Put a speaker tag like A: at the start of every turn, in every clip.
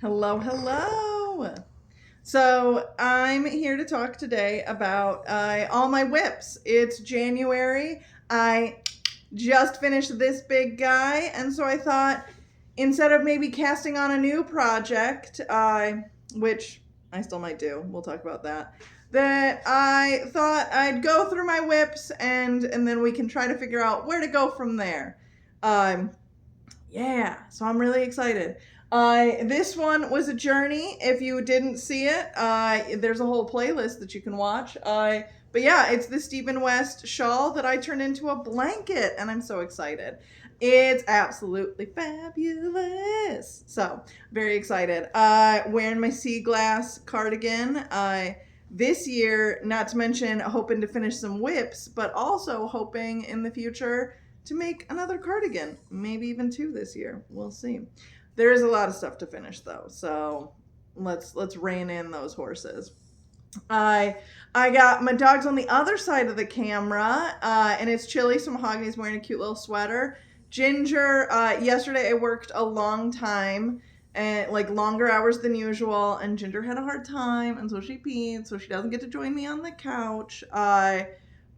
A: Hello, hello. So I'm here to talk today about all my WIPs. It's January. I just finished this big guy, and so I thought instead of maybe casting on a new project, which I still might do, we'll talk about that. That I thought I'd go through my WIPs and then we can try to figure out where to go from there. Um, yeah, so I'm really excited. This one was a journey. If you didn't see it, there's a whole playlist that you can watch. But yeah, it's the Stephen West shawl that I turned into a blanket, and I'm so excited. It's absolutely fabulous. So very excited. Wearing my sea glass cardigan. This year, not to mention hoping to finish some WIPs, but also hoping in the future to make another cardigan, maybe even two this year. We'll see. There is a lot of stuff to finish though, so let's rein in those horses. I got my dog's on the other side of the camera, and it's chilly, so Mahogany's wearing a cute little sweater. Ginger, yesterday I worked a long time and like longer hours than usual, and Ginger had a hard time, and so she peed, so she doesn't get to join me on the couch.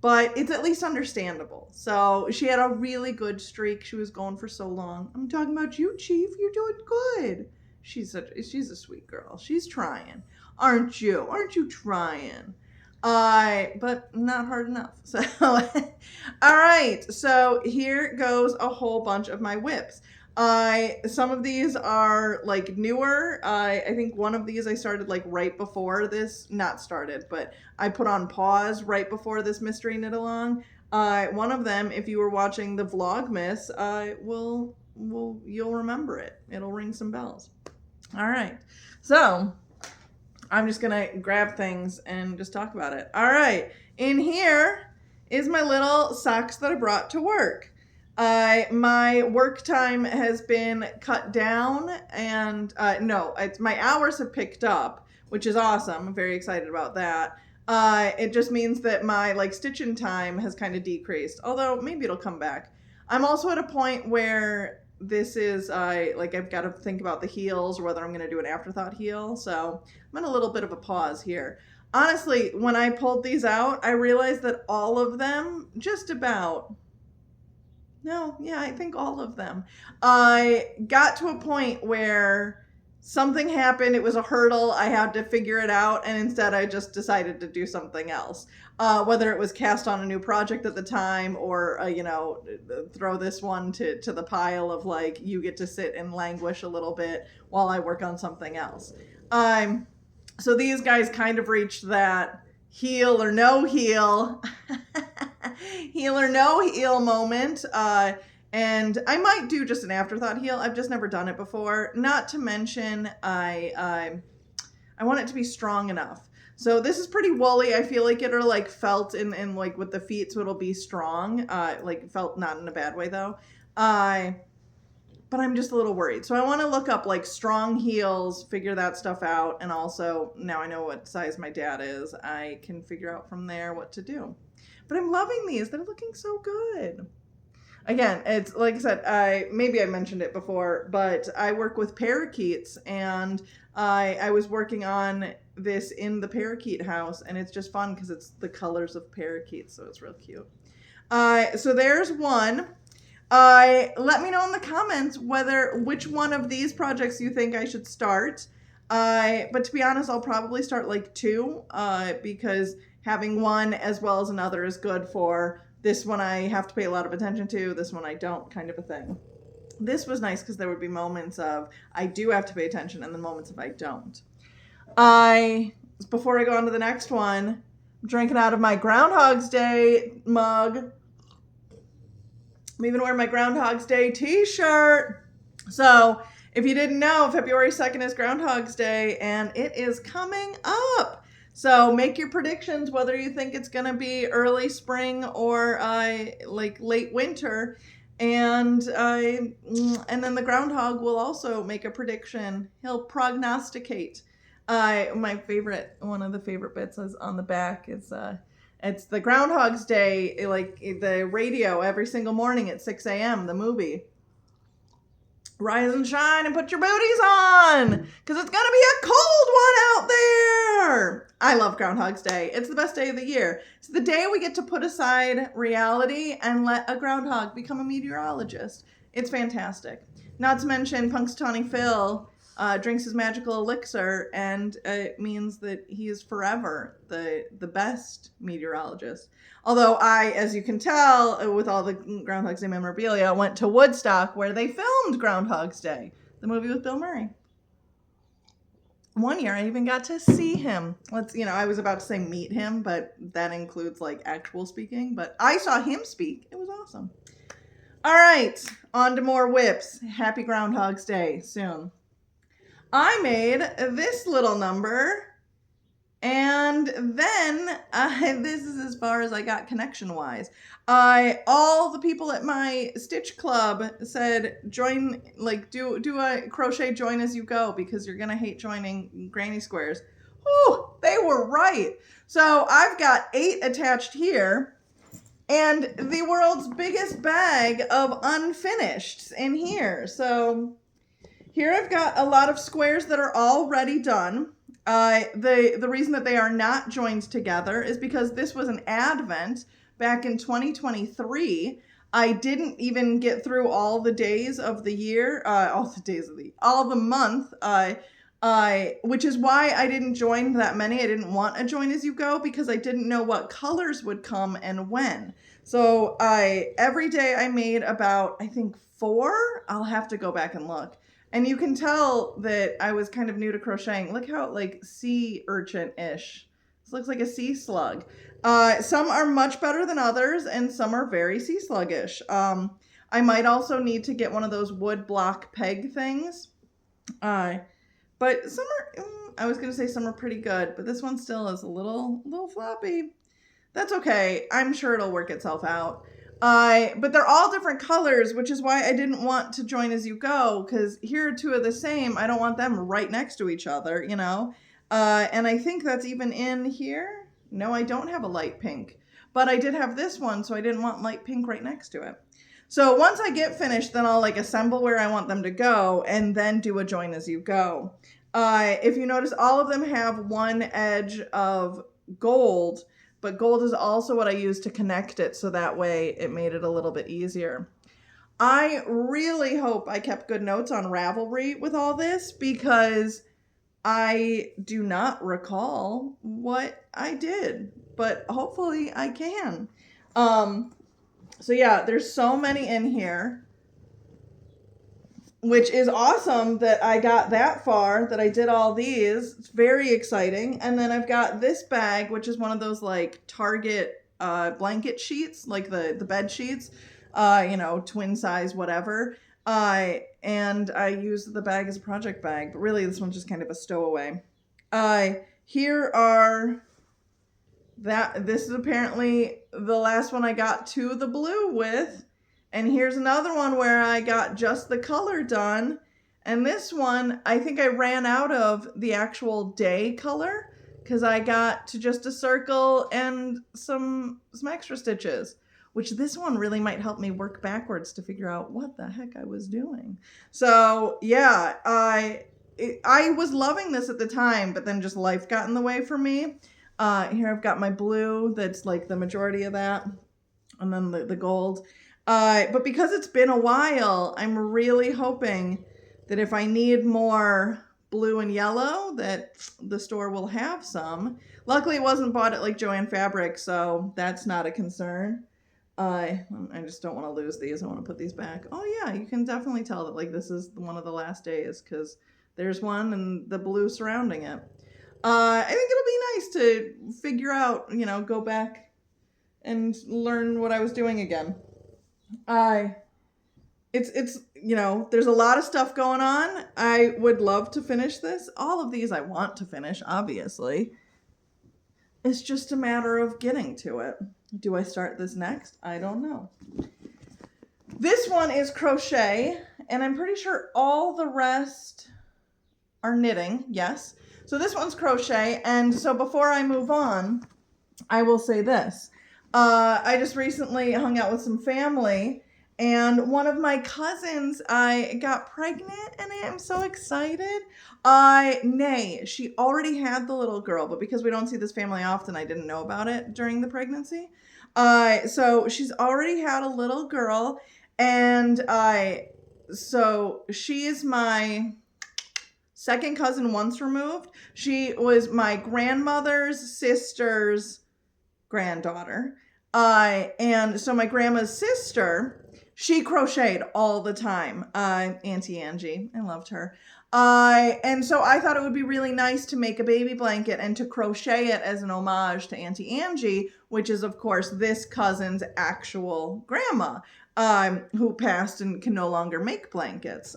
A: But it's at least understandable. So she had a really good streak. She was going for so long. I'm talking about you, Chief. You're doing good. She's a sweet girl. She's trying. Aren't you? Aren't you trying? But not hard enough. So, all right. So here goes a whole bunch of my WIPs. Some of these are like newer. I think one of these I started like right before this, not started, but I put on pause right before this mystery knit along. One of them, if you were watching the Vlogmas, you'll remember it. It'll ring some bells. All right. So I'm just gonna grab things and just talk about it. All right. In here is my little socks that I brought to work. My work time has been cut down, and no, it's my hours have picked up, which is awesome. I'm very excited about that. It just means that my like stitching time has kind of decreased, although maybe it'll come back. I'm also at a point where this is like I've got to think about the heels or whether I'm going to do an afterthought heel, so I'm in a little bit of a pause here. Honestly, when I pulled these out, I realized that all of them, just about, no, yeah, I think all of them. I got to a point where something happened. It was a hurdle. I had to figure it out. And instead, I just decided to do something else. Whether it was cast on a new project at the time or, throw this one to the pile of like, you get to sit and languish a little bit while I work on something else. So these guys kind of reached that heel or no heel. Heal or no heal moment. And I might do just an afterthought heel. I've just never done it before. Not to mention, I want it to be strong enough. So this is pretty woolly. I feel like it'll like felt in like with the feet, so it'll be strong. Like felt not in a bad way though. But I'm just a little worried. So I want to look up like strong heels, figure that stuff out. And also now I know what size my dad is. I can figure out from there what to do. But I'm loving these. They're looking so good. Again, it's like I said, maybe I mentioned it before, but I work with parakeets, and I was working on this in the parakeet house, and it's just fun because it's the colors of parakeets, so it's real cute. So there's one. Let me know in the comments which one of these projects you think I should start. But to be honest, I'll probably start like two, because having one as well as another is good for this one I have to pay a lot of attention to, this one I don't, kind of a thing. This was nice because there would be moments of I do have to pay attention and then moments of I don't. Before I go on to the next one, I'm drinking out of my Groundhog's Day mug. I'm even wearing my Groundhog's Day t-shirt. So if you didn't know, February 2nd is Groundhog's Day, and it is coming up. So make your predictions whether you think it's going to be early spring or like late winter. And then the groundhog will also make a prediction. He'll prognosticate. One of the favorite bits is on the back. It's the Groundhog's Day, like the radio every single morning at 6 a.m., the movie. rise and shine and put your booties on, because it's gonna be a cold one out there. I love Groundhog's Day. It's the best day of the year. It's the day we get to put aside reality and let a groundhog become a meteorologist. It's fantastic. Not to mention Punxsutawney Phil drinks his magical elixir, and it means that he is forever the best meteorologist. Although I, as you can tell, with all the Groundhog's Day memorabilia, went to Woodstock where they filmed Groundhog's Day, the movie with Bill Murray. One year I even got to see him. I was about to say meet him, but that includes like actual speaking. But I saw him speak. It was awesome. All right, on to more WIPs. Happy Groundhog's Day soon. I made this little number, and then this is as far as I got connection-wise. All the people at my Stitch Club said, join, like, do a crochet join as you go, because you're gonna hate joining granny squares. Whew, they were right. So I've got 8 attached here, and the world's biggest bag of unfinished in here. So here I've got a lot of squares that are already done. The reason that they are not joined together is because this was an advent back in 2023. I didn't even get through all the days of the year, all the month, which is why I didn't join that many. I didn't want a join as you go because I didn't know what colors would come and when. So every day I made about, I think 4. I'll have to go back and look. And you can tell that I was kind of new to crocheting. Look how like sea urchin-ish. This looks like a sea slug. Some are much better than others, and some are very sea sluggish. I might also need to get one of those wood block peg things. But some are, I was gonna say some are pretty good, but this one still is a little floppy. That's okay. I'm sure it'll work itself out. But they're all different colors, which is why I didn't want to join as you go, because here are 2 of the same. I don't want them right next to each other, you know? And I think that's even in here. No, I don't have a light pink, but I did have this one, so I didn't want light pink right next to it. So once I get finished, then I'll like assemble where I want them to go and then do a join as you go. If you notice, all of them have one edge of gold, but gold is also what I used to connect it, so that way it made it a little bit easier. I really hope I kept good notes on Ravelry with all this, because I do not recall what I did, but hopefully I can. So yeah, there's so many in here, which is awesome that I got that far, that I did all these. It's very exciting. And then I've got this bag, which is one of those like Target blanket sheets, like the bed sheets, twin size, whatever. And I used the bag as a project bag, but really this one's just kind of a stowaway. Here are this is apparently the last one I got to the blue with. And here's another one where I got just the color done. And this one, I think I ran out of the actual day color because I got to just a circle and some extra stitches, which this one really might help me work backwards to figure out what the heck I was doing. So yeah, I was loving this at the time, but then just life got in the way for me. Here I've got my blue, that's like the majority of that, and then the gold. But because it's been a while, I'm really hoping that if I need more blue and yellow, that the store will have some. Luckily, it wasn't bought at like Joann Fabric, so that's not a concern. I just don't want to lose these. I want to put these back. Oh yeah, you can definitely tell that like this is one of the last days, because there's one and the blue surrounding it. I think it'll be nice to figure out, go back and learn what I was doing again. It's there's a lot of stuff going on. I would love to finish this. All of these I want to finish, obviously. It's just a matter of getting to it. Do I start this next? I don't know. This one is crochet, and I'm pretty sure all the rest are knitting. Yes. So this one's crochet, and so before I move on, I will say this. I just recently hung out with some family, And one of my cousins, I got pregnant, and I am so excited. Nay, she already had the little girl, but because we don't see this family often, I didn't know about it during the pregnancy. So she's already had a little girl, and so she is my second cousin once removed. She was my grandmother's sister's granddaughter. And so my grandma's sister, she crocheted all the time. Auntie Angie, I loved her. And so I thought it would be really nice to make a baby blanket and to crochet it as an homage to Auntie Angie, which is, of course, this cousin's actual grandma, who passed and can no longer make blankets.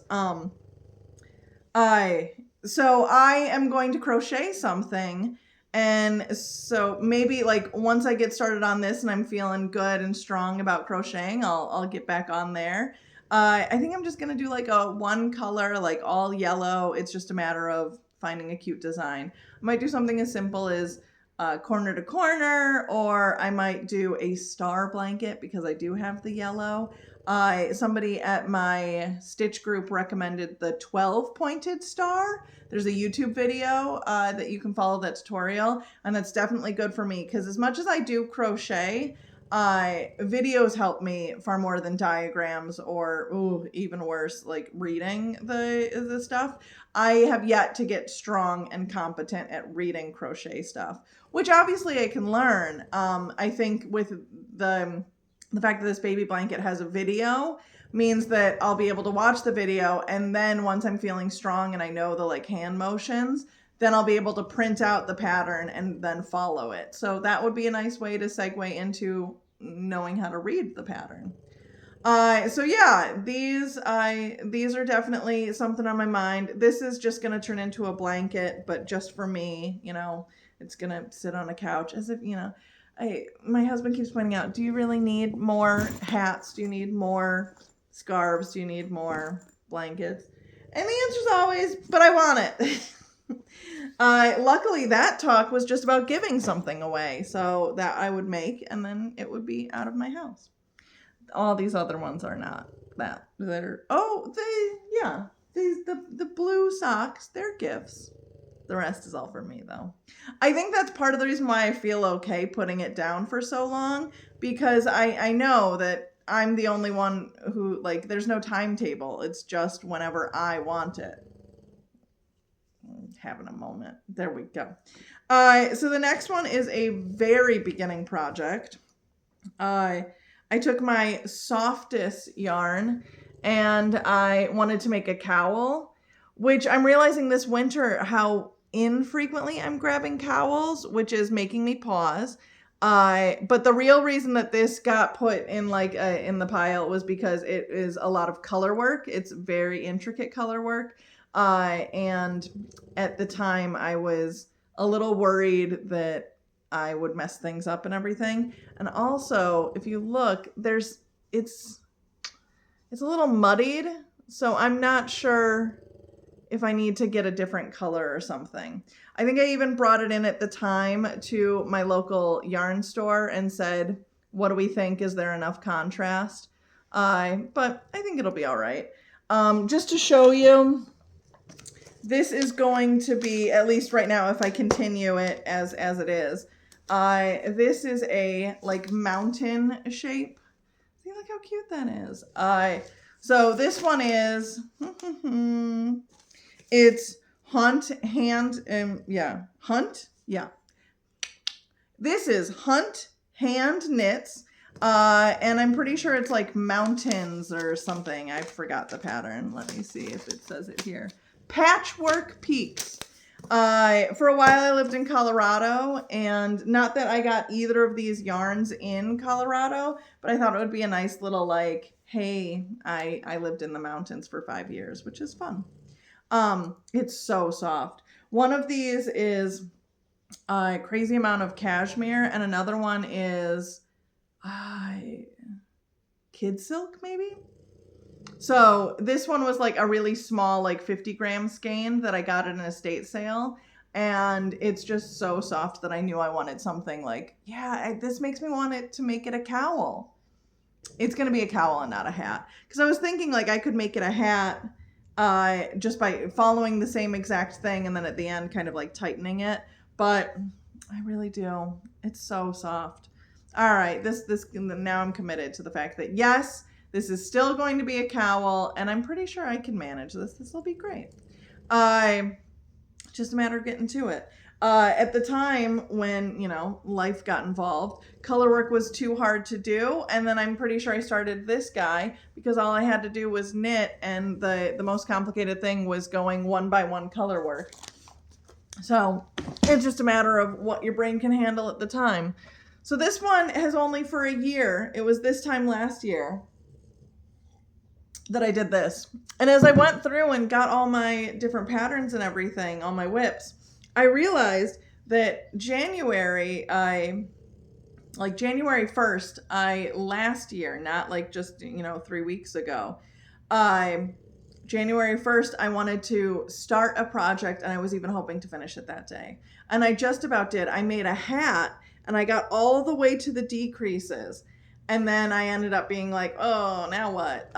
A: So I am going to crochet something. And so maybe like once I get started on this and I'm feeling good and strong about crocheting, I'll get back on there. I think I'm just going to do like a one color, like all yellow. It's just a matter of finding a cute design. I might do something as simple as corner to corner, or I might do a star blanket because I do have the yellow. Somebody at my stitch group recommended the 12 pointed star. There's a YouTube video that you can follow that tutorial, and that's definitely good for me because as much as I do crochet, videos help me far more than diagrams or even worse, like reading the stuff. I have yet to get strong and competent at reading crochet stuff, which obviously I can learn. I think with the fact that this baby blanket has a video means that I'll be able to watch the video, and then once I'm feeling strong and I know the like hand motions, then I'll be able to print out the pattern and then follow it. So that would be a nice way to segue into knowing how to read the pattern. So yeah, these are definitely something on my mind. This is just going to turn into a blanket, but just for me, it's going to sit on a couch as if, my husband keeps pointing out, do you really need more hats? Do you need more scarves? Do you need more blankets? And the answer is always, but I want it. Luckily, that talk was just about giving something away, so that I would make, and then it would be out of my house. All these other ones are not that. The blue socks, they're gifts. The rest is all for me, though. I think that's part of the reason why I feel okay putting it down for so long, because I know that I'm the only one who, like, there's no timetable. It's just whenever I want it. Having a moment. There we go. So the next one is a very beginning project. I took my softest yarn and I wanted to make a cowl, which I'm realizing this winter how infrequently I'm grabbing cowls, which is making me pause. But the real reason that this got put in in the pile was because it is a lot of color work. It's very intricate color work. And at the time I was a little worried that I would mess things up and everything. And also, if you look, it's a little muddied. So I'm not sure if I need to get a different color or something. I think I even brought it in at the time to my local yarn store and said, what do we think? Is there enough contrast? But I think it'll be all right. Just to show you, this is going to be, at least right now, if I continue it as it is, this is a like mountain shape. See, look how cute that is. So this one is, it's Hunt. This is Hunt Hand Knits. And I'm pretty sure it's like mountains or something. I forgot the pattern. Let me see if it says it here. Patchwork Peaks. For a while I lived in Colorado, and not that I got either of these yarns in Colorado, but I thought it would be a nice little like, hey, I lived in the mountains for 5 years, which is fun. It's so soft. One of these is a crazy amount of cashmere, and another one is kid silk, maybe? So this one was like a really small, like 50-gram skein that I got at an estate sale. And it's just so soft that I knew I wanted something like, this makes me want it to make it a cowl. it's going to be a cowl and not a hat. Because I was thinking like I could make it a hat just by following the same exact thing and then at the end kind of like tightening it. But I really do. It's so soft. All right, this now I'm committed to the fact that yes, this is still going to be a cowl, and I'm pretty sure I can manage this. This will be great. Just a matter of getting to it. At the time when, you know, life got involved, color work was too hard to do. And then I'm pretty sure I started this guy because all I had to do was knit. And the most complicated thing was going one by one color work. So it's just a matter of what your brain can handle at the time. So this one has only for a year. It was this time last year that I did this. And as I went through and got all my different patterns and everything, all my WIPs, I realized that January 1st, last year, not like just, 3 weeks ago, January 1st, I wanted to start a project and I was even hoping to finish it that day. And I just about did. I made a hat and I got all the way to the decreases. And then I ended up being like, oh, now what?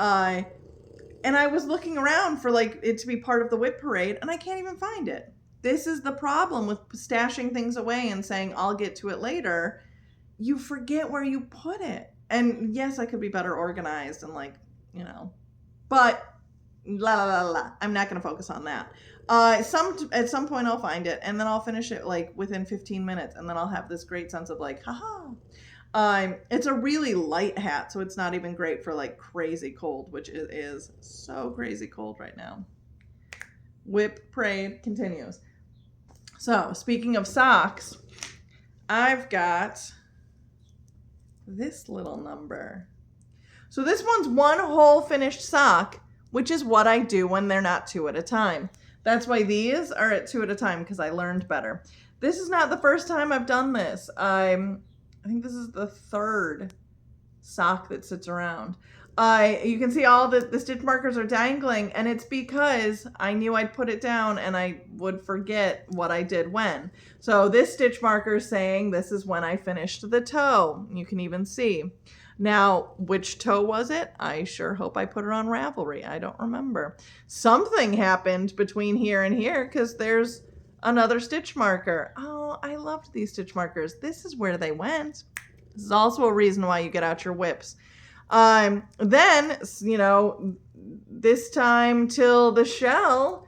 A: And I was looking around for like it to be part of the WIP parade and I can't even find it. This is the problem with stashing things away and saying, I'll get to it later. You forget where you put it. And yes, I could be better organized and but I'm not going to focus on that. At some point I'll find it and then I'll finish it like within 15 minutes and then I'll have this great sense of like, haha. It's a really light hat, so it's not even great for like crazy cold, which it is so crazy cold right now. WIP parade continues. So speaking of socks, I've got this little number. So this one's one whole finished sock, which is what I do when they're not 2 at a time. That's why these are at 2 at a time, because I learned better. This is not the first time I've done this. I think this is the 3rd sock that sits around. You can see all the stitch markers are dangling, and it's because I knew I'd put it down and I would forget what I did when. So this stitch marker is saying this is when I finished the toe. You can even see. Now, which toe was it? I sure hope I put it on Ravelry. I don't remember. Something happened between here and here because there's another stitch marker. Oh, I loved these stitch markers. This is where they went. This is also a reason why you get out your WIPs. Then, this time till the shell,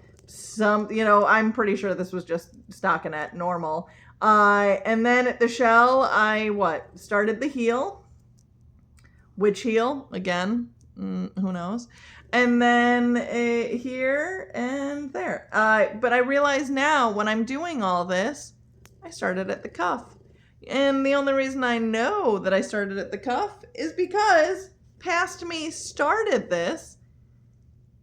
A: I'm pretty sure this was just stockinette normal. And then at the shell, I started the heel. Which heel? Again, who knows? And then here and there. But I realize now when I'm doing all this, I started at the cuff. And the only reason I know that I started at the cuff is because past me started this.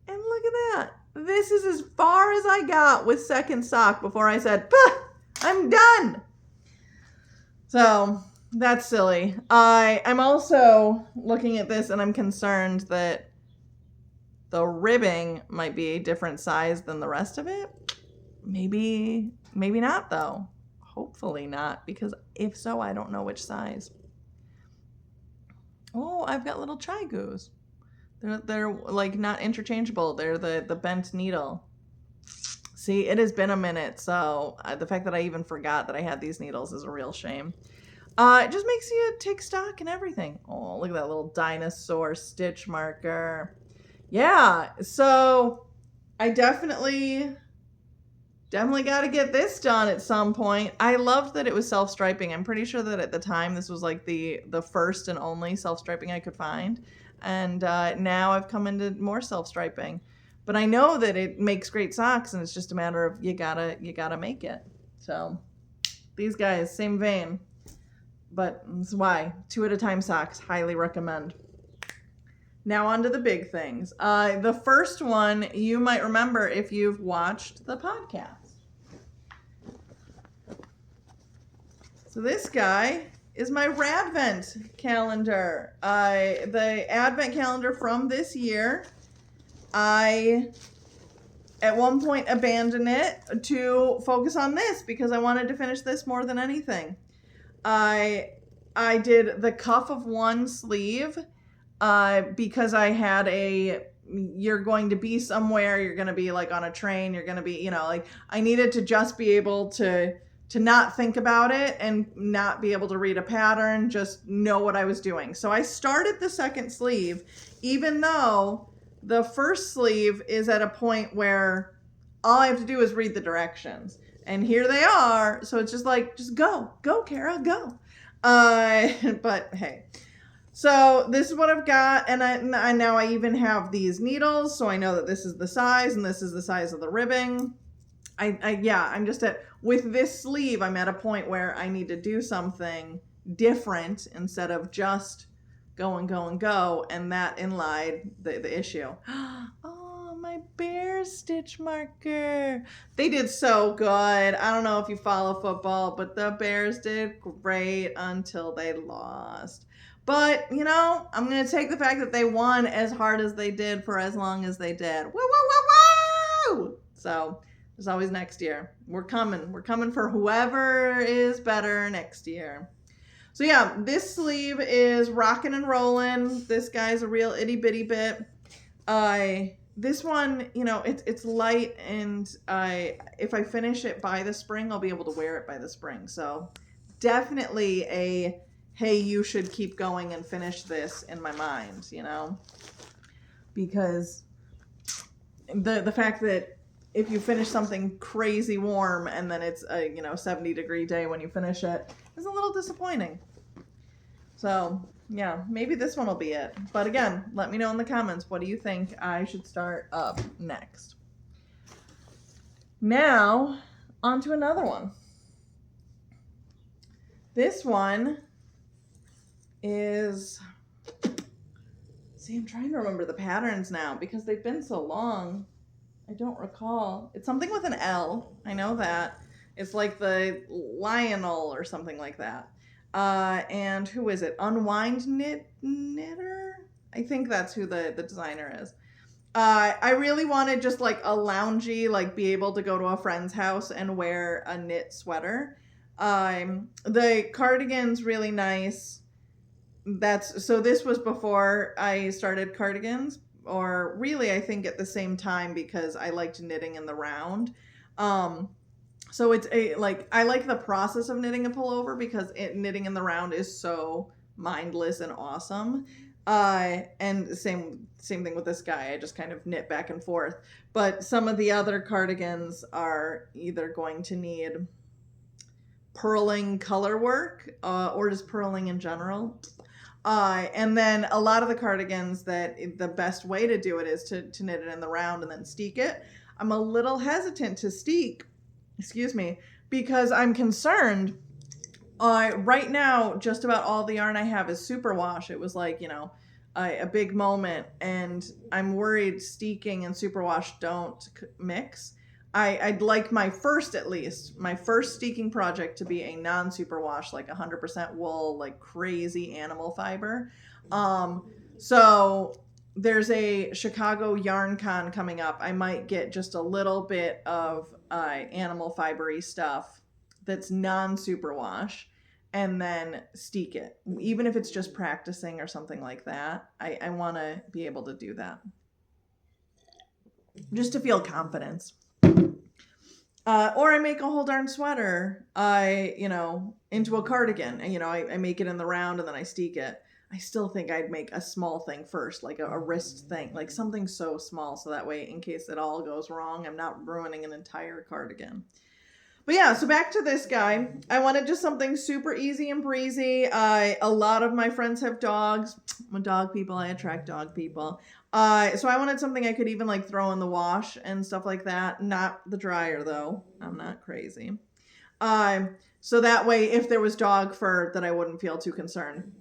A: And look at that. This is as far as I got with second sock before I said, I'm done. So that's silly. I'm also looking at this and I'm concerned that the ribbing might be a different size than the rest of it. Maybe not though. Hopefully not, because if so, I don't know which size. Oh, I've got little chigoos. They're like not interchangeable. They're the bent needle. See, it has been a minute, so the fact that I even forgot that I had these needles is a real shame. It just makes you take stock and everything. Oh, look at that little dinosaur stitch marker. Yeah, so I definitely got to get this done at some point. I loved that it was self-striping. I'm pretty sure that at the time this was like the first and only self-striping I could find. And now I've come into more self-striping. But I know that it makes great socks, and it's just a matter of you gotta make it. So these guys, same vein. But that's why 2 at a time socks, highly recommend. Now on to the big things. The first one you might remember if you've watched the podcast. So this guy is my Radvent calendar. The Advent calendar from this year. I at one point abandoned it to focus on this because I wanted to finish this more than anything. I did the cuff of one sleeve. because I had you're going to be somewhere, you're going to be like on a train, you're going to be, like I needed to just be able to not think about it and not be able to read a pattern, just know what I was doing. So I started the second sleeve, even though the first sleeve is at a point where all I have to do is read the directions. And here they are. So it's just like, just go, Kara, go. But hey. So this is what I've got, and I now I even have these needles, so I know that this is the size, and this is the size of the ribbing. I'm just with this sleeve, I'm at a point where I need to do something different instead of just go and go and go, and that inlined the issue. Oh, my bear stitch marker. They did so good. I don't know if you follow football, but the Bears did great until they lost. But, I'm going to take the fact that they won as hard as they did for as long as they did. Woo, woo, woo, woo! So, there's always next year. We're coming. We're coming for whoever is better next year. So, yeah, this sleeve is rocking and rolling. This guy's a real itty bitty bit. This one, it's light, and if I finish it by the spring, I'll be able to wear it by the spring. So, definitely a... hey, you should keep going and finish this in my mind, because the fact that if you finish something crazy warm and then it's a 70-degree day when you finish it is a little disappointing. So yeah, maybe this one will be it. But again, let me know in the comments, what do you think I should start up next? Now on to another one. This one is, I'm trying to remember the patterns now because they've been so long. I don't recall. It's something with an L. I know that. It's like the Lionel or something like that. And who is it? Unwind Knitter? I think that's who the designer is. I really wanted just like a loungy, like be able to go to a friend's house and wear a knit sweater. The cardigan's really nice. So this was before I started cardigans, or really I think at the same time, because I liked knitting in the round. So it's I like the process of knitting a pullover because knitting in the round is so mindless and awesome. And same thing with this guy. I just kind of knit back and forth. But some of the other cardigans are either going to need purling color work, or just purling in general. And then a lot of the cardigans that the best way to do it is to knit it in the round and then steek it. I'm a little hesitant to steek, because I'm concerned. Right now, just about all the yarn I have is superwash. It was like, a big moment, and I'm worried steeking and superwash don't mix. I'd like my first steeking project to be a non-superwash, like 100% wool, like crazy animal fiber. So there's a Chicago Yarn Con coming up. I might get just a little bit of animal fibery stuff that's non-superwash and then steek it. Even if it's just practicing or something like that, I want to be able to do that. Just to feel confidence. Or I make a whole darn sweater, into a cardigan, and, I make it in the round and then I steek it. I still think I'd make a small thing first, like a wrist thing, like something so small, so that way in case it all goes wrong, I'm not ruining an entire cardigan. But yeah, so back to this guy. I wanted just something super easy and breezy. A lot of my friends have dogs. I'm a dog people. I attract dog people. So I wanted something I could even like throw in the wash and stuff like that. Not the dryer though. I'm not crazy. So that way, if there was dog fur, that I wouldn't feel too concerned.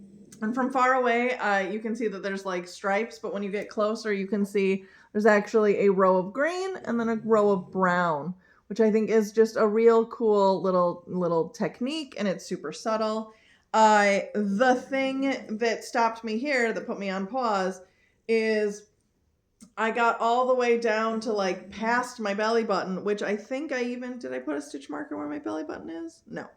A: And from far away, you can see that there's like stripes, but when you get closer, you can see there's actually a row of green and then a row of brown, which I think is just a real cool little technique, and it's super subtle. The thing that stopped me here, that put me on pause, is I got all the way down to like past my belly button, which I think did I put a stitch marker where my belly button is? No.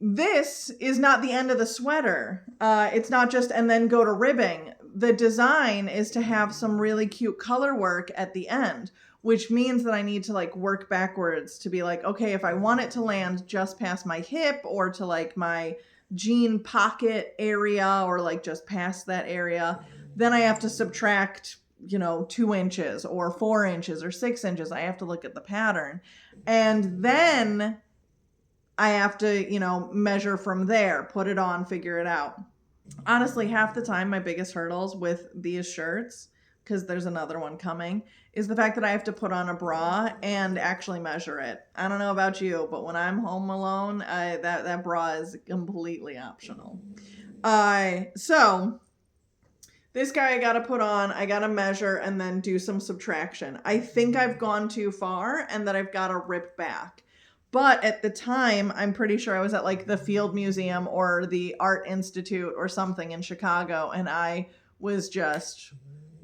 A: this is not the end of the sweater. It's not just and then go to ribbing. The design is to have some really cute color work at the end, which means that I need to like work backwards to be like, okay, if I want it to land just past my hip or to like my jean pocket area or like just past that area, then I have to subtract, 2 inches or 4 inches or 6 inches. I have to look at the pattern. And then I have to, measure from there, put it on, figure it out. Honestly, half the time, my biggest hurdles with these shirts, because there's another one coming, is the fact that I have to put on a bra and actually measure it. I don't know about you, but when I'm home alone, that bra is completely optional. So this guy I got to put on, I got to measure and then do some subtraction. I think I've gone too far and that I've got to rip back. But at the time, I'm pretty sure I was at like the Field Museum or the Art Institute or something in Chicago. And I was just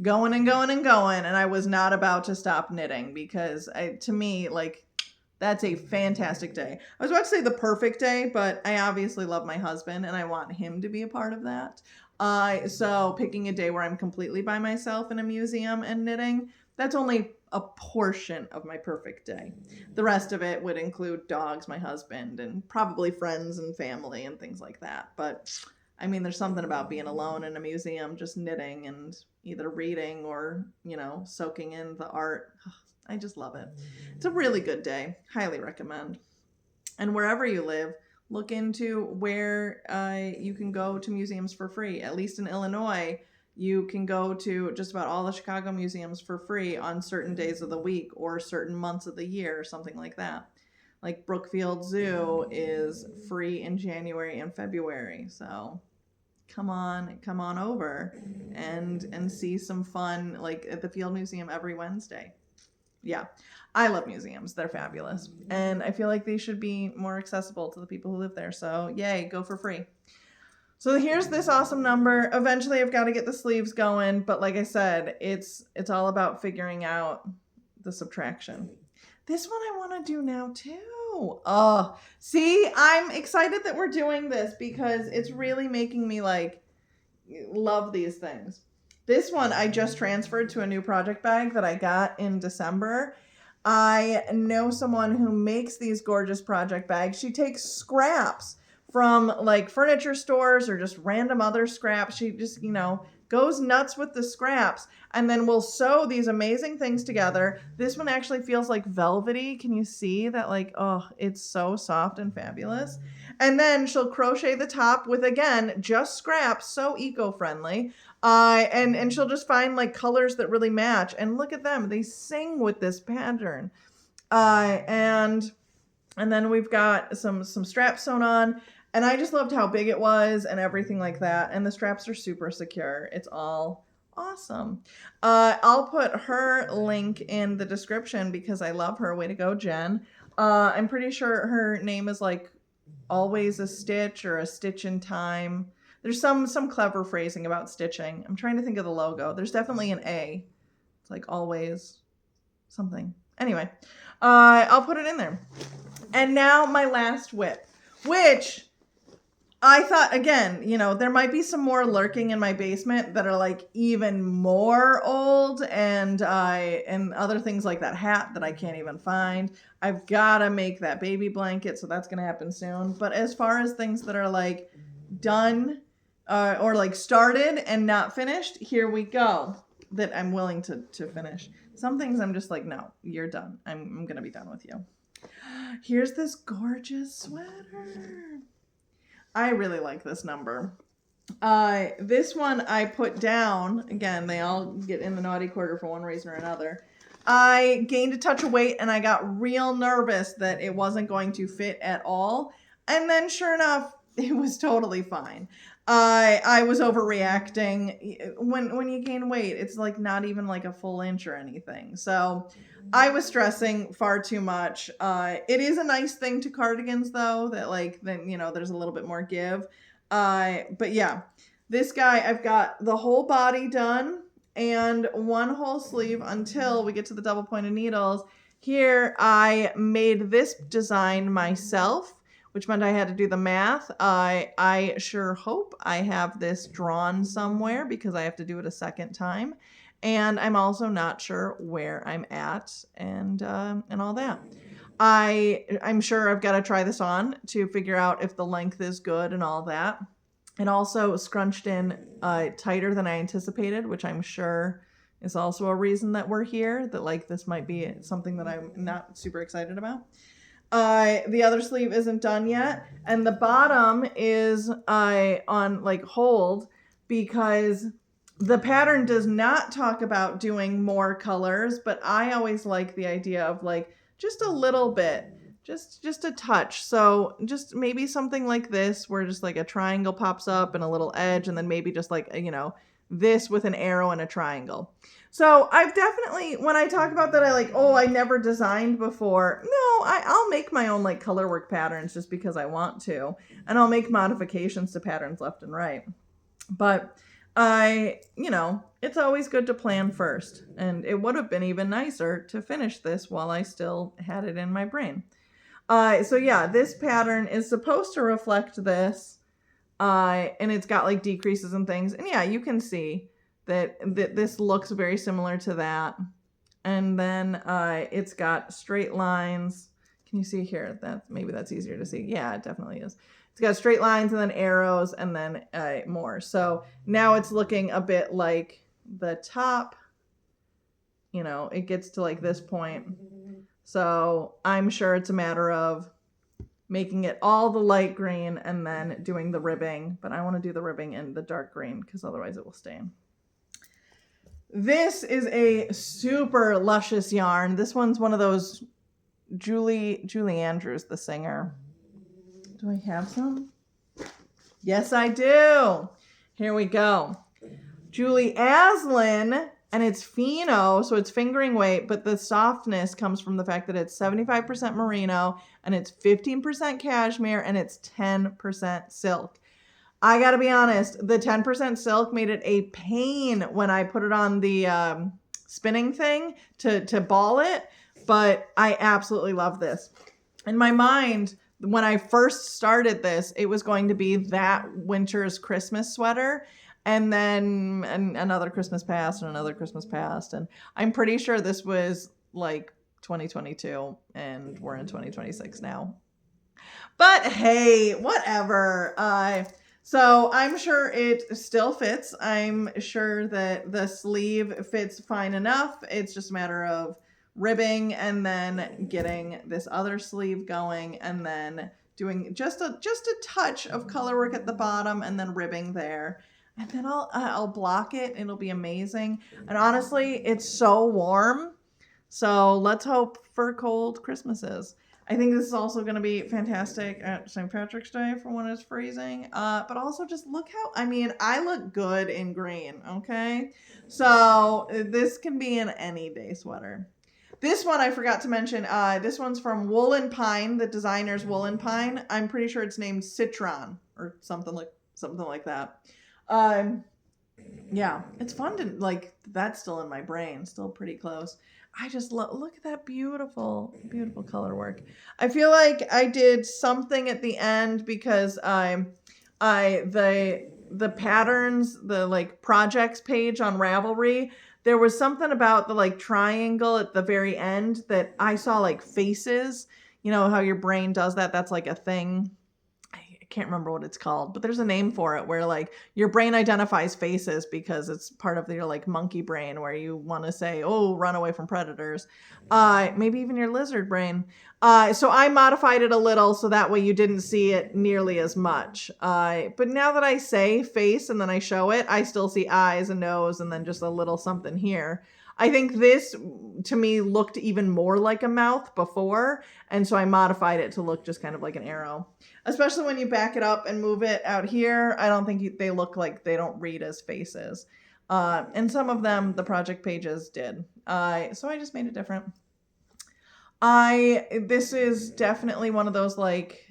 A: going and going and going. And I was not about to stop knitting because to me, like, that's a fantastic day. I was about to say the perfect day, but I obviously love my husband and I want him to be a part of that. So picking a day where I'm completely by myself in a museum and knitting, that's only a portion of my perfect day. The rest of it would include dogs, my husband, and probably friends and family and things like that. But I mean, there's something about being alone in a museum, just knitting and either reading or, soaking in the art. I just love it. It's a really good day. Highly recommend. And wherever you live, look into where you can go to museums for free. At least in Illinois, you can go to just about all the Chicago museums for free on certain days of the week or certain months of the year or something like that. Like Brookfield Zoo is free in January and February. So come on over and see some fun, like at the Field Museum every Wednesday. Yeah, I love museums. They're fabulous. And I feel like they should be more accessible to the people who live there. So yay, go for free. So here's this awesome number. Eventually I've got to get the sleeves going. But like I said, it's all about figuring out the subtraction. This one I want to do now too. Oh, see, I'm excited that we're doing this because it's really making me like love these things. This one I just transferred to a new project bag that I got in December. I know someone who makes these gorgeous project bags. She takes scraps from like furniture stores or just random other scraps. She just, goes nuts with the scraps and then we'll sew these amazing things together. This one actually feels like velvety. Can you see that? Like, oh, it's so soft and fabulous. And then she'll crochet the top with, again, just scraps, so eco-friendly. And she'll just find like colors that really match. And look at them. They sing with this pattern. And then we've got some straps sewn on. And I just loved how big it was and everything like that. And the straps are super secure. It's all awesome. I'll put her link in the description because I love her. Way to go, Jen. I'm pretty sure her name is like Always a Stitch or A Stitch in Time. There's some clever phrasing about stitching. I'm trying to think of the logo. There's definitely an A. It's like always something. Anyway, I'll put it in there. And now my last WIP, which I thought, again, there might be some more lurking in my basement that are like even more old and other things like that hat that I can't even find. I've got to make that baby blanket, so that's going to happen soon. But as far as things that are like done or like started and not finished, here we go, that I'm willing to finish. Some things I'm just like, no, you're done. I'm going to be done with you. Here's this gorgeous sweater. I really like this number. This one I put down. Again, they all get in the naughty quarter for one reason or another. I gained a touch of weight and I got real nervous that it wasn't going to fit at all. And then sure enough, it was totally fine. I was overreacting. When you gain weight, it's like not even like a full inch or anything. So I was stressing far too much. It is a nice thing to cardigans though, that like, then, there's a little bit more give. But yeah, this guy, I've got the whole body done and one whole sleeve until we get to the double pointed needles. Here, I made this design myself which meant I had to do the math. I sure hope I have this drawn somewhere because I have to do it a second time. And I'm also not sure where I'm at and all that. I'm sure I've got to try this on to figure out if the length is good and all that. It also scrunched in tighter than I anticipated, which I'm sure is also a reason that we're here, that like this might be something that I'm not super excited about. The other sleeve isn't done yet, and the bottom is on like hold because the pattern does not talk about doing more colors, but I always like the idea of like just a little bit, just a touch. So just maybe something like this where just like a triangle pops up and a little edge, and then maybe just like, you know, this with an arrow and a triangle. So I've definitely, when I talk about that, I like, oh, I never designed before. No, I'll make my own like color work patterns just because I want to, and I'll make modifications to patterns left and right. But you know, it's always good to plan first, and it would have been even nicer to finish this while I still had it in my brain. So yeah, this pattern is supposed to reflect this, and it's got like decreases and things, and yeah, you can see that this looks very similar to that, and then it's got straight lines. Can you see here? Maybe that's easier to see. Yeah, it definitely is. It's got straight lines and then arrows and then more. So now it's looking a bit like the top, you know, it gets to like this point. So I'm sure it's a matter of making it all the light green and then doing the ribbing. But I want to do the ribbing in the dark green because otherwise it will stain. This is a super luscious yarn. This one's one of those Julie Andrews, the singer. Do I have some? Yes, I do. Here we go. Julie Aslin, and it's Fino, so it's fingering weight, but the softness comes from the fact that it's 75% merino, and it's 15% cashmere, and it's 10% silk. I gotta be honest, the 10% silk made it a pain when I put it on the spinning thing to ball it, but I absolutely love this. In my mind, when I first started this, it was going to be that winter's Christmas sweater, and then another Christmas passed and another Christmas passed, and I'm pretty sure this was like 2022, and we're in 2026 now. But hey, whatever. So I'm sure it still fits. I'm sure that the sleeve fits fine enough. It's just a matter of ribbing and then getting this other sleeve going and then doing just a touch of color work at the bottom and then ribbing there. And then I'll block it. It'll be amazing. And honestly, it's so warm. So let's hope for cold Christmases. I think this is also going to be fantastic at St. Patrick's Day for when it's freezing. But also just look how, I mean, I look good in green, okay? So this can be an any day sweater. This one I forgot to mention. This one's from Woolen Pine, the designer's Woolen Pine. I'm pretty sure it's named Citron or something like that. Yeah, it's fun to like. That's still in my brain, still pretty close. I just look at that beautiful, beautiful color work. I feel like I did something at the end because the patterns, the like projects page on Ravelry, there was something about the like triangle at the very end that I saw like faces. You know how your brain does that? That's like a thing. I can't remember what it's called, but there's a name for it where like your brain identifies faces because it's part of your like monkey brain where you want to say, oh, run away from predators. Maybe even your lizard brain. So I modified it a little so that way you didn't see it nearly as much. But now that I say face and then I show it, I still see eyes and nose and then just a little something here. I think this, to me, looked even more like a mouth before, and so I modified it to look just kind of like an arrow. Especially when you back it up and move it out here, I don't think they look like they don't read as faces. And some of them, the project pages did. So I just made it different. This is definitely one of those like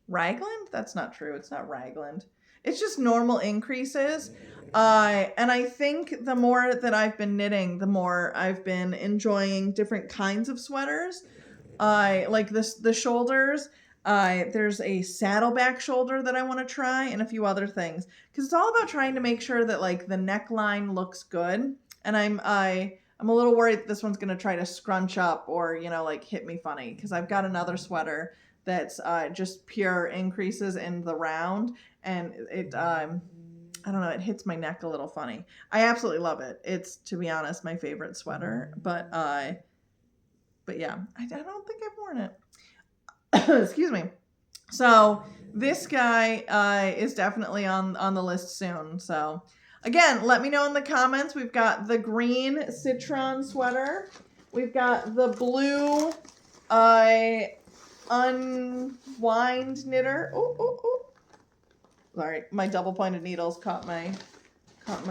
A: raglan? That's not true. It's not raglan. It's just normal increases. And I think the more that I've been knitting, the more I've been enjoying different kinds of sweaters. Like the shoulders. There's a saddleback shoulder that I want to try and a few other things. Because it's all about trying to make sure that like the neckline looks good. And I'm a little worried that this one's going to try to scrunch up or, you know, like hit me funny. Because I've got another sweater that's just pure increases in the round. And it, I don't know, it hits my neck a little funny. I absolutely love it. It's, to be honest, my favorite sweater. But yeah, I don't think I've worn it. Excuse me. So this guy is definitely on the list soon. So again, let me know in the comments. We've got the green citron sweater. We've got the blue unwind knitter. Oh. Sorry, my double pointed needles caught my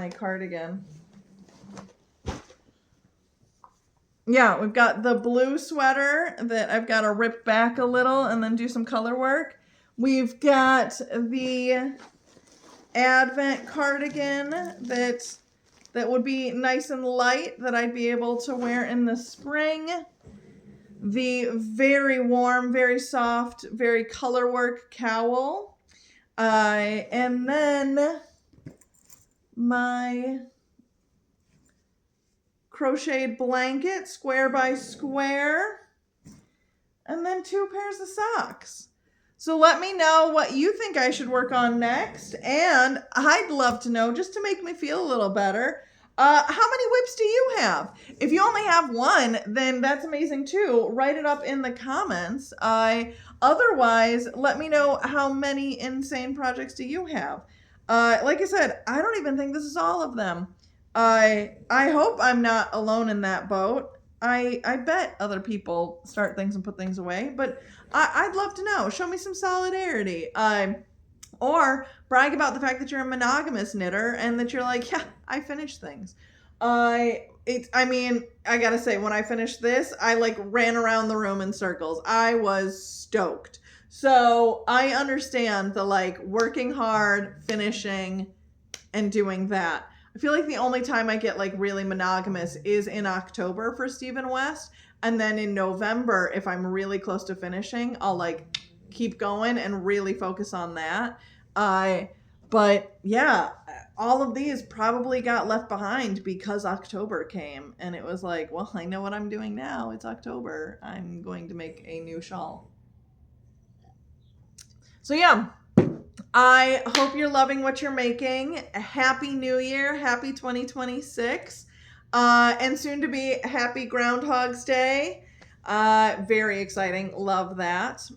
A: cardigan. Yeah, we've got the blue sweater that I've got to rip back a little and then do some color work. We've got the Advent cardigan that would be nice and light that I'd be able to wear in the spring. The very warm, very soft, very color work cowl. And then my crocheted blanket, square by square, and then 2 pairs of socks. So let me know what you think I should work on next, and I'd love to know, just to make me feel a little better, how many WIPs do you have? If you only have one, then that's amazing too. Write it up in the comments. Otherwise, let me know how many insane projects do you have. Like I said, I don't even think this is all of them. I hope I'm not alone in that boat. I bet other people start things and put things away, but I'd love to know. Show me some solidarity. Or brag about the fact that you're a monogamous knitter and that you're like, yeah, I finished things. I gotta say, when I finished this, I like ran around the room in circles. I was stoked. So I understand the like working hard, finishing, and doing that. I feel like the only time I get like really monogamous is in October for Stephen West. And then in November, if I'm really close to finishing, I'll like keep going and really focus on that. But yeah, all of these probably got left behind because October came. And it was like, well, I know what I'm doing now. It's October. I'm going to make a new shawl. So yeah. I hope you're loving what you're making. Happy New Year. Happy 2026. And soon to be happy Groundhog's Day. Very exciting. Love that.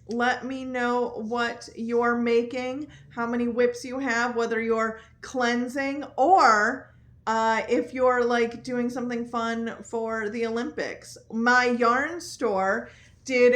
A: Let me know what you're making, how many WIPs you have, whether you're cleansing or if you're like doing something fun for the Olympics. My yarn store did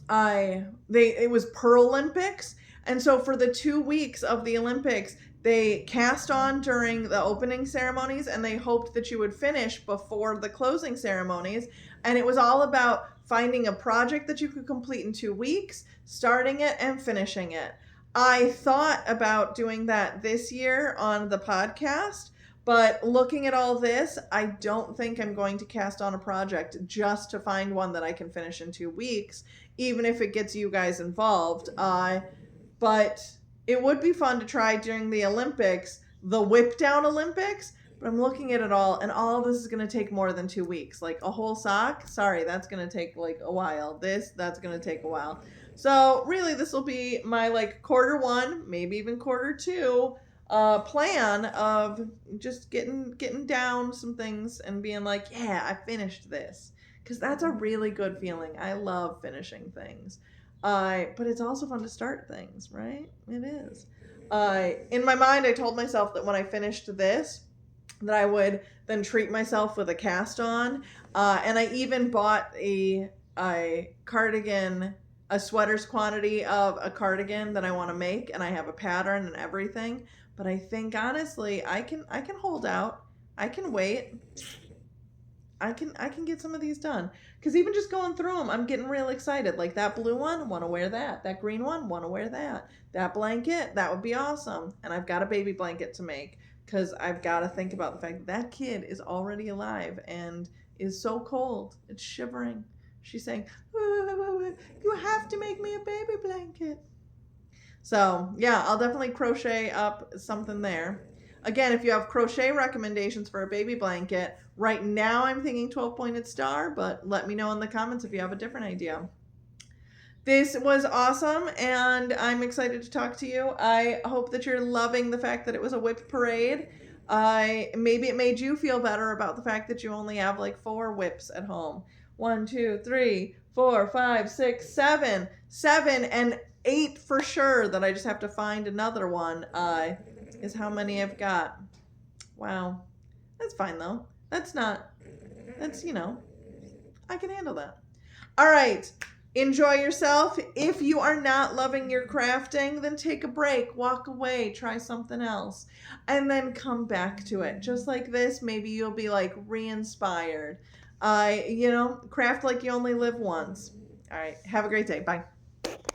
A: it was Pearl Olympics, and so for the 2 weeks of the Olympics, they cast on during the opening ceremonies, and they hoped that you would finish before the closing ceremonies. And it was all about finding a project that you could complete in 2 weeks, starting it and finishing it. I thought about doing that this year on the podcast, but looking at all this, I don't think I'm going to cast on a project just to find one that I can finish in 2 weeks, even if it gets you guys involved. But it would be fun to try during the Olympics, the whip down Olympics. But I'm looking at it all, and all of this is going to take more than 2 weeks. Like a whole sock, sorry, that's going to take like a while. That's going to take a while. So really, this will be my like Q1, maybe even Q2 plan of just getting down some things and being like, yeah, I finished this. Because that's a really good feeling. I love finishing things. But it's also fun to start things, right? It is. In my mind, I told myself that when I finished this, that I would then treat myself with a cast on. And I even bought a cardigan, a sweater's quantity of a cardigan that I want to make. And I have a pattern and everything. But I think, honestly, I can hold out. I can wait. I can get some of these done. Because even just going through them, I'm getting real excited. Like that blue one, want to wear that. That green one, want to wear that. That blanket, that would be awesome. And I've got a baby blanket to make. Because I've got to think about the fact that kid is already alive and is so cold. It's shivering. She's saying, you have to make me a baby blanket. So yeah, I'll definitely crochet up something there. Again, if you have crochet recommendations for a baby blanket, right now I'm thinking 12 pointed star, but let me know in the comments if you have a different idea. This was awesome, and I'm excited to talk to you. I hope that you're loving the fact that it was a WIP parade. Maybe it made you feel better about the fact that you only have like 4 WIPs at home. 1, 2, 3, 4, 5, 6, 7. 7 and 8 for sure that I just have to find another one is how many I've got. Wow. That's fine though. That's, you know, I can handle that. All right. Enjoy yourself. If you are not loving your crafting, then take a break, walk away, try something else, and then come back to it. Just like this, maybe you'll be like re-inspired. Craft like you only live once. All right. Have a great day. Bye.